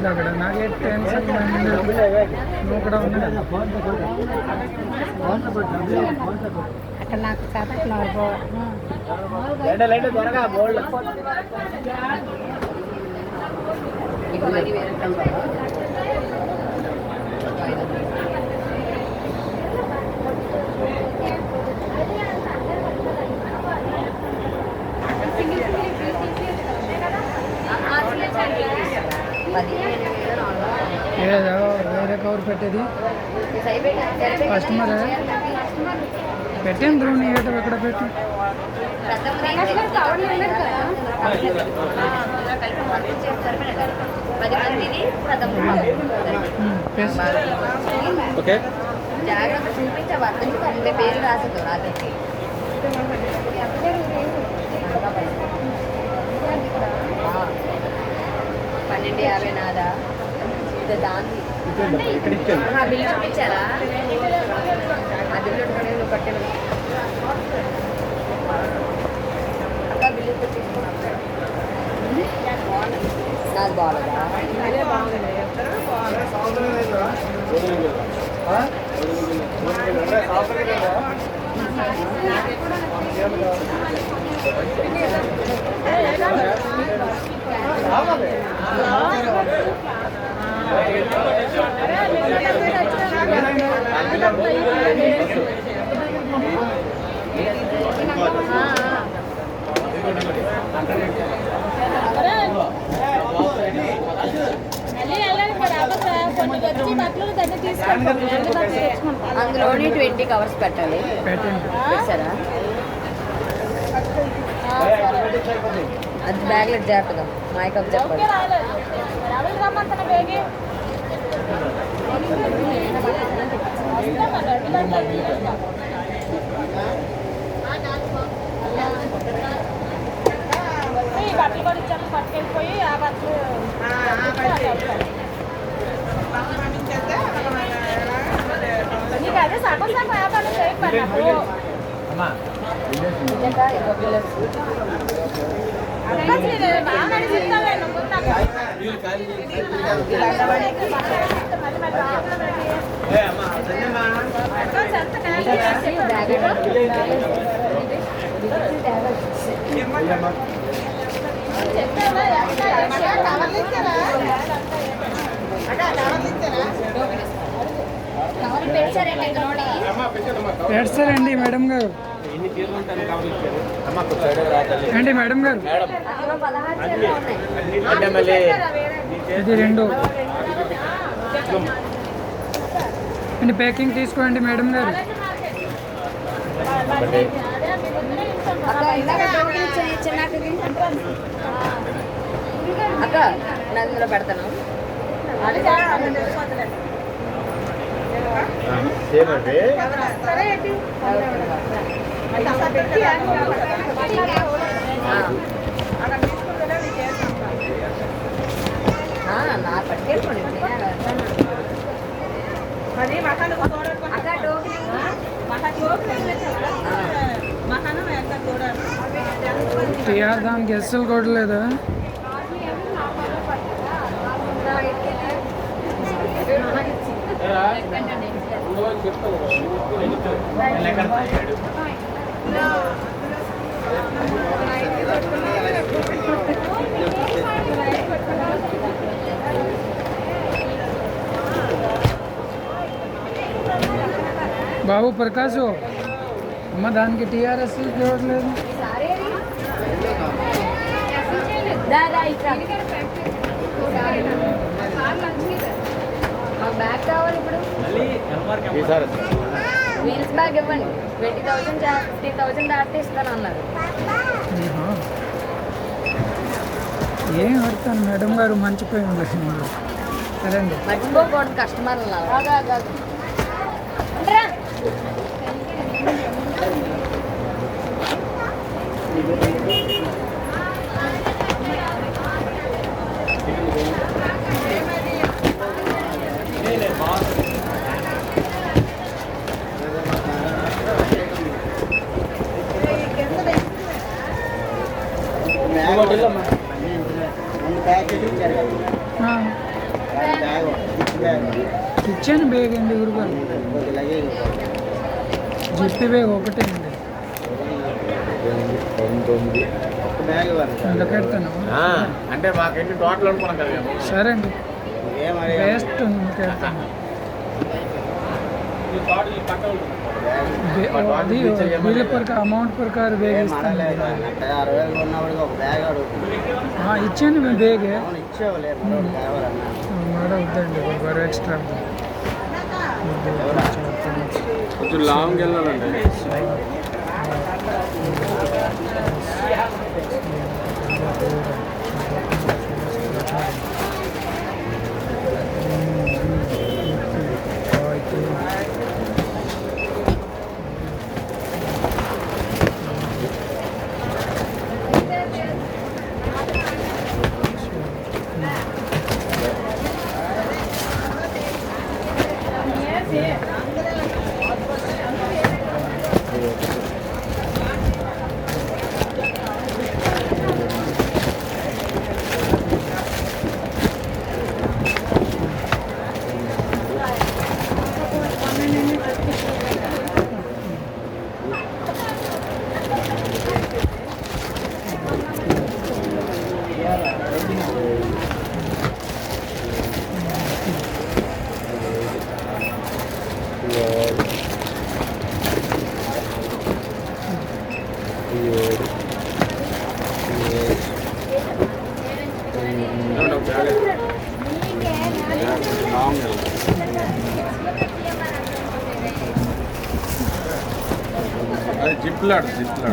అక్కడ నాకే టెన్షన్ నువ్వు కూడా ఉన్నా అక్కడ నాకు చదువుతున్నారు త్వరగా బోల్డ్ వేరే కవర్ పెట్టేది కస్టమర్ పెట్టాను ద్రోణి ఏటో ఎక్కడ పెట్టు జాగ్రత్త చూపించే పేరు రాసదు రాత్రికి 12:50 నాదా దాన్ని బిల్లు చూపించారా ఆ బిల్లు నువ్వు కట్టే అక్క బిల్లు నాకు బాగాలేదా అందులోని 20 కవర్స్ పెట్టాలి పెట్టారా అది బ్యాగ్లో జాగ్రత్తగా మైకప్ చెప్పాలి బట్టలు కూడా ఇచ్చాము పట్టుకెళ్ళిపోయి ఆ బట్టలు నీకు అదే సగం సగం వ్యాపారం చేయకపోయినప్పుడు పెడతారండి మేడం గారు ఏంటి మేడం గారు ఇది 2 అండి ప్యాకింగ్ తీసుకోండి మేడం గారు అక్క నదిలో పెడతాను నా పట్టుకెళ్ళిపోండి దానికి ఎస్ఎల్ కొట్టలేదా బాబు ప్రకాశ్ అమ్మ దానికి టీఆర్ఎస్ చూడలేదు బ్యాగ్ కావాలి ఇప్పుడు వీల్స్ బ్యాగ్ ఇవ్వండి 20,000 50,000 దాటితే ఇస్తాను అన్నారు ఏం అడతాను మేడం గారు మంచిపోయి ఉండదు సరే అండి మర్చిపోకూడదు కస్టమర్లు బేగ్ అండి గురుగారు? జిప్పి బేగ్ ఒకటే అండి. ఇలా పెడతాను. అంటే మాకెన్ని టోటల్ అనుకున్నాం కదా. సరే అండి, బెస్ట్ పెడతాను. అది బిల్ पर అమౌంట్ ప్రకారం బేగ్ ఇస్తాను. ఇచ్చాను మేము బేగ్. వద్దండి గురుగారు, ఎక్స్ట్రా కొంచెం లాంగ్ వెళ్ళాలండి.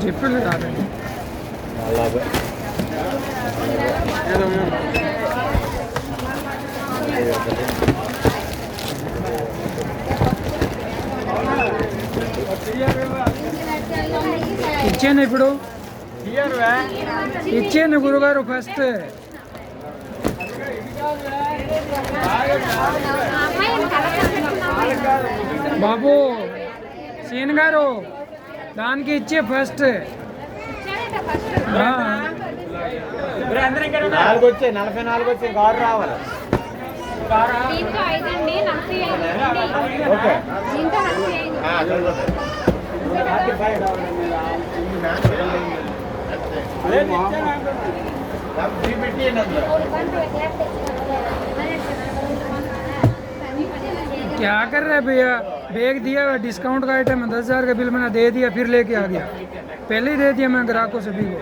జిప్పులు కాదండి. ఇచ్చాను ఇప్పుడు, ఇచ్చాను గురుగారు ఫస్ట్. బాబు సీన్ గారు దానికి ఇచ్చే ఫస్ట్. 4 వచ్చాయి, 44 వచ్చాయి. కారు రావాలి. ఓకే क्या कर रहे हैं भैया? बैग दिया हुआ डिस्काउंट का आइटम है, 10,000 का बिल मैंने दे दिया, फिर लेके आ गया। पहले ही दे दिया मैं ग्राहकों सभी को।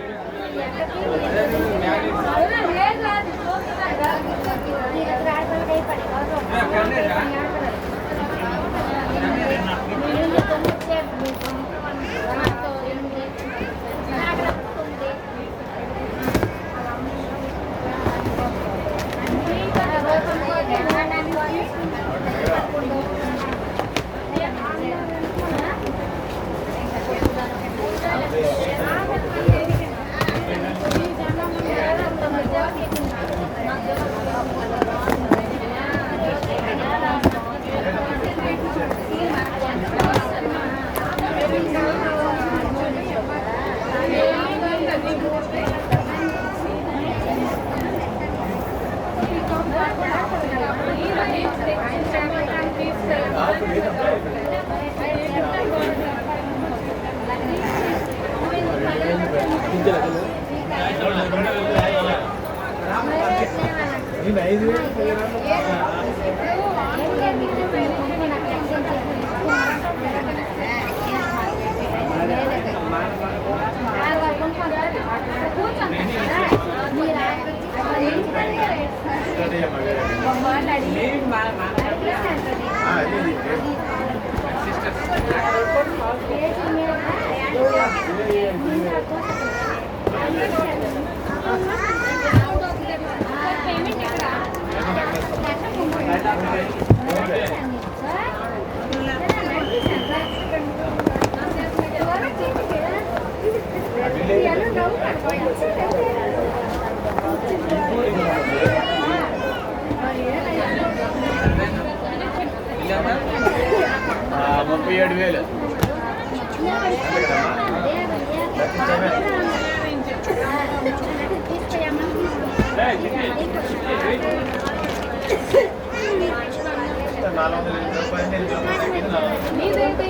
నీదేంటి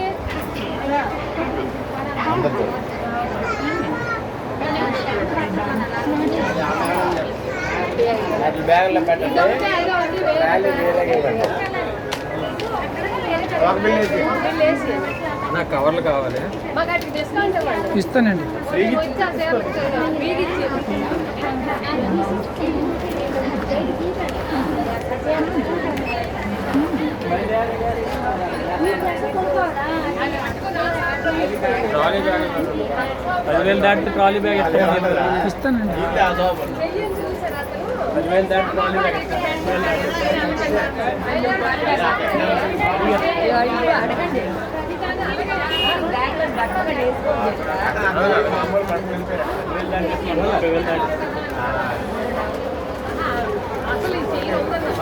బ్యాగులో పెట్టండి. బ్యాగులు వేరేగా ఇవ్వండి. ఒక బిల్ వేసి. నాకు కవర్లు కావాలి. మాకు అటు డిస్కౌంట్ ఇవ్వండి. ఇస్తానండి. వచ్చి ఆ సేవలకు మీకు ఇచ్చి ట్రాలీ బ్యాగ్ 10,000 దాటి ట్రాలీ బ్యాగ్ ఇస్తానండి. 10,000 దాటి ట్రాలీ బ్యాగ్ అడగండి బ్యాగ్లో బట్ట ఒకటి వేసుకోండి.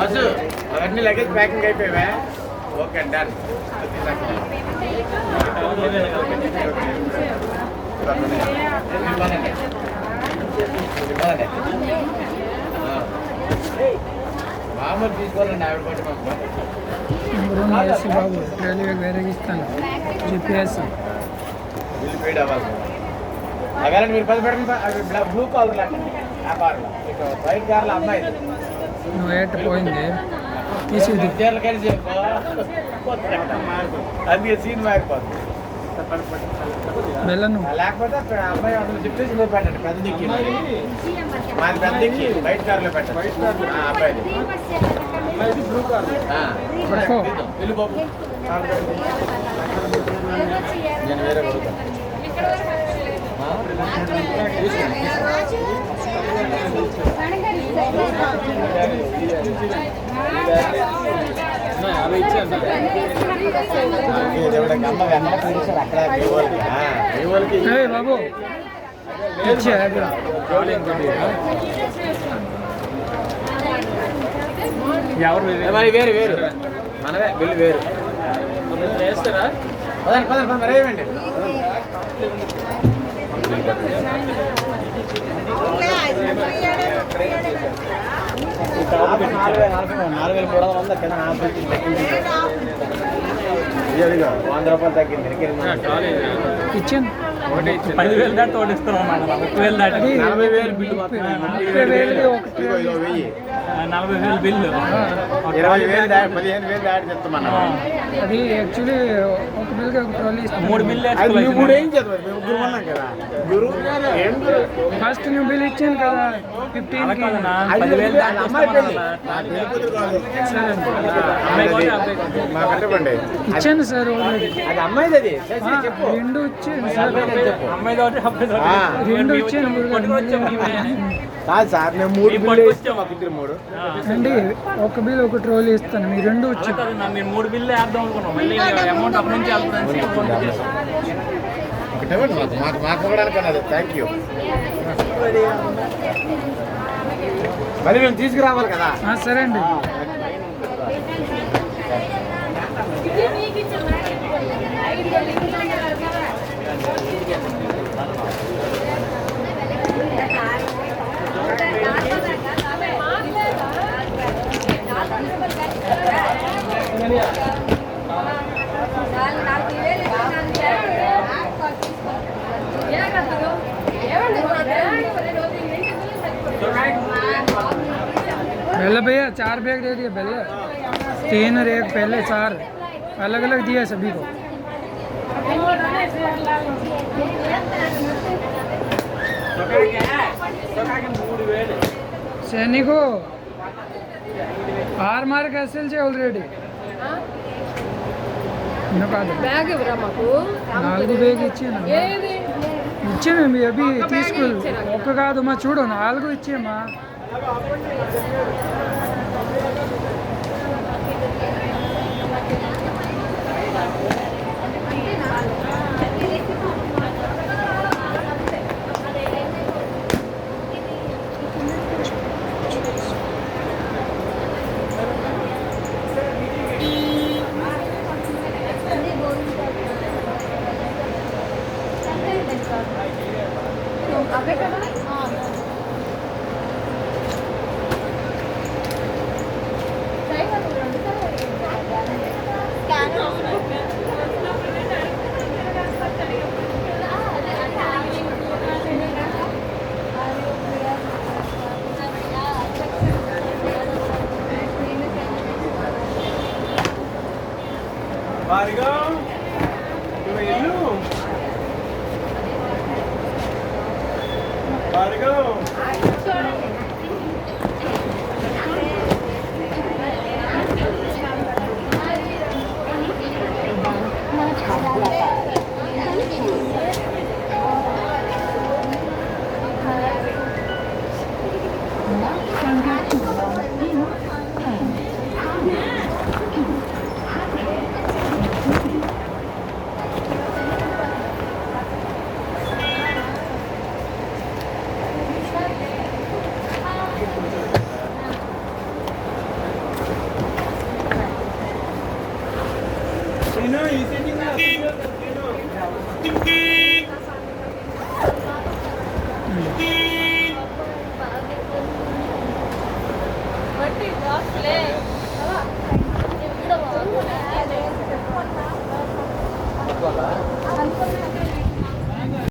అసలు అవన్నీ లగేజ్ ప్యాకింగ్ అయిపోయావా? Okay done. మామూలు తీసుకోవాలండి ఆవిడ పట్టి పంప. రూమ్ ఏసీ బాబు ట్రైల్ బ్యాగ్ వేరేగా ఇస్తాను. జిపిఎస్ బిల్లు పేడ్ అవ్వాలి. అవేళ మీరు 10 పెట్టండి. అవి బ్లూ కలర్ ఆ కార్లో వైట్ కార్లో అమ్మాయి నువ్వు ఏట పోయింది తీసేది. చీరలు కలిసి అందుకే సీన్ మారిపోతుంది. వెళ్ళను. లేకపోతే అమ్మాయి అందులో చెప్పేసి మీరు పెట్టండి. పెద్ద దిక్కి మాది పెద్ద దిక్కి వైట్ కార్లో పెట్టండి. అబ్బాయిది బ్లూ కార్ బిల్లు బాబు. నేను వేరే కొడుతాను. బాబు ఇచ్చే వేరు వేరు మనమే బిల్లు వేరు చేస్తారా? మరేమండి ₹100 తగ్గింది. ఇచ్చాను. 10,000 దాటి తోడిస్తున్నాం అన్నమాట. 30,000 దాటి 40,000 బిల్లు. 40,000 బిల్లు. 20,000 దాటి 15,000 దాటి చెప్తామన్నా. అది యాక్చువల్లీ ఒక బిల్గా ఒక ట్రాలీ ఇస్తాను. 3 బిల్లు మూడు ఏం చదువు మేము గురువు అన్నాం కదా. గురువు ఏం గురువు? ఫస్ట్ నువ్వు బిల్ ఇచ్చాను కదా 15కి. 10,000 దాటి అమ్మాయి పెళ్ళి. మాకంటే పండి ఇచ్చాను సార్ ఆల్రెడీ. అది అమ్మాయిది. అది చెప్పు. రెండు ఇచ్చాను సార్. అమ్మాయి తోటి అబ్బాయి తోటి. రెండు ఇచ్చాను. పట్టుకొచ్చాం మేమే. కాదు సార్ మేము 3 బిల్లు ఇస్తాం. మాకు ఇద్దరు 3 అండి ఒక బిల్ ఒక ట్రోలీ ఇస్తాను. మీ రెండు వచ్చి మీరు 3 బిల్లు వేద్దాం అనుకున్నాం. మళ్ళీ అమౌంట్ అప్పటి నుంచి వెళ్తుందని ఒకటే మాకు ఇవ్వడానికి అన్నది. Thank you. మరి మేము తీసుకురావాలి కదా. సరే అండి. बेल भैया 4 बैग दे दिए बेल 3 और 1 पहले 4 अलग अलग दिया सभी को। सैनिको आर मार्क एसएल से ऑलरेडी బ్యాగ్ ఇవ్వరా మాకు 4 बैग ఇచ్చాను ఏది ఇచ్చాను మీ అభి తీసుకో ఒక్క కాదు మా చూడు 4 ఇచ్చేమా అవే కదా డ్రైవర్ 2 సార్లు భార్గవ్ నువ్వు ఇల్లు భార్గవ్ నేను ఈ సెట్టింగ్ బట్టి బాక్స్లే ఇక్కడ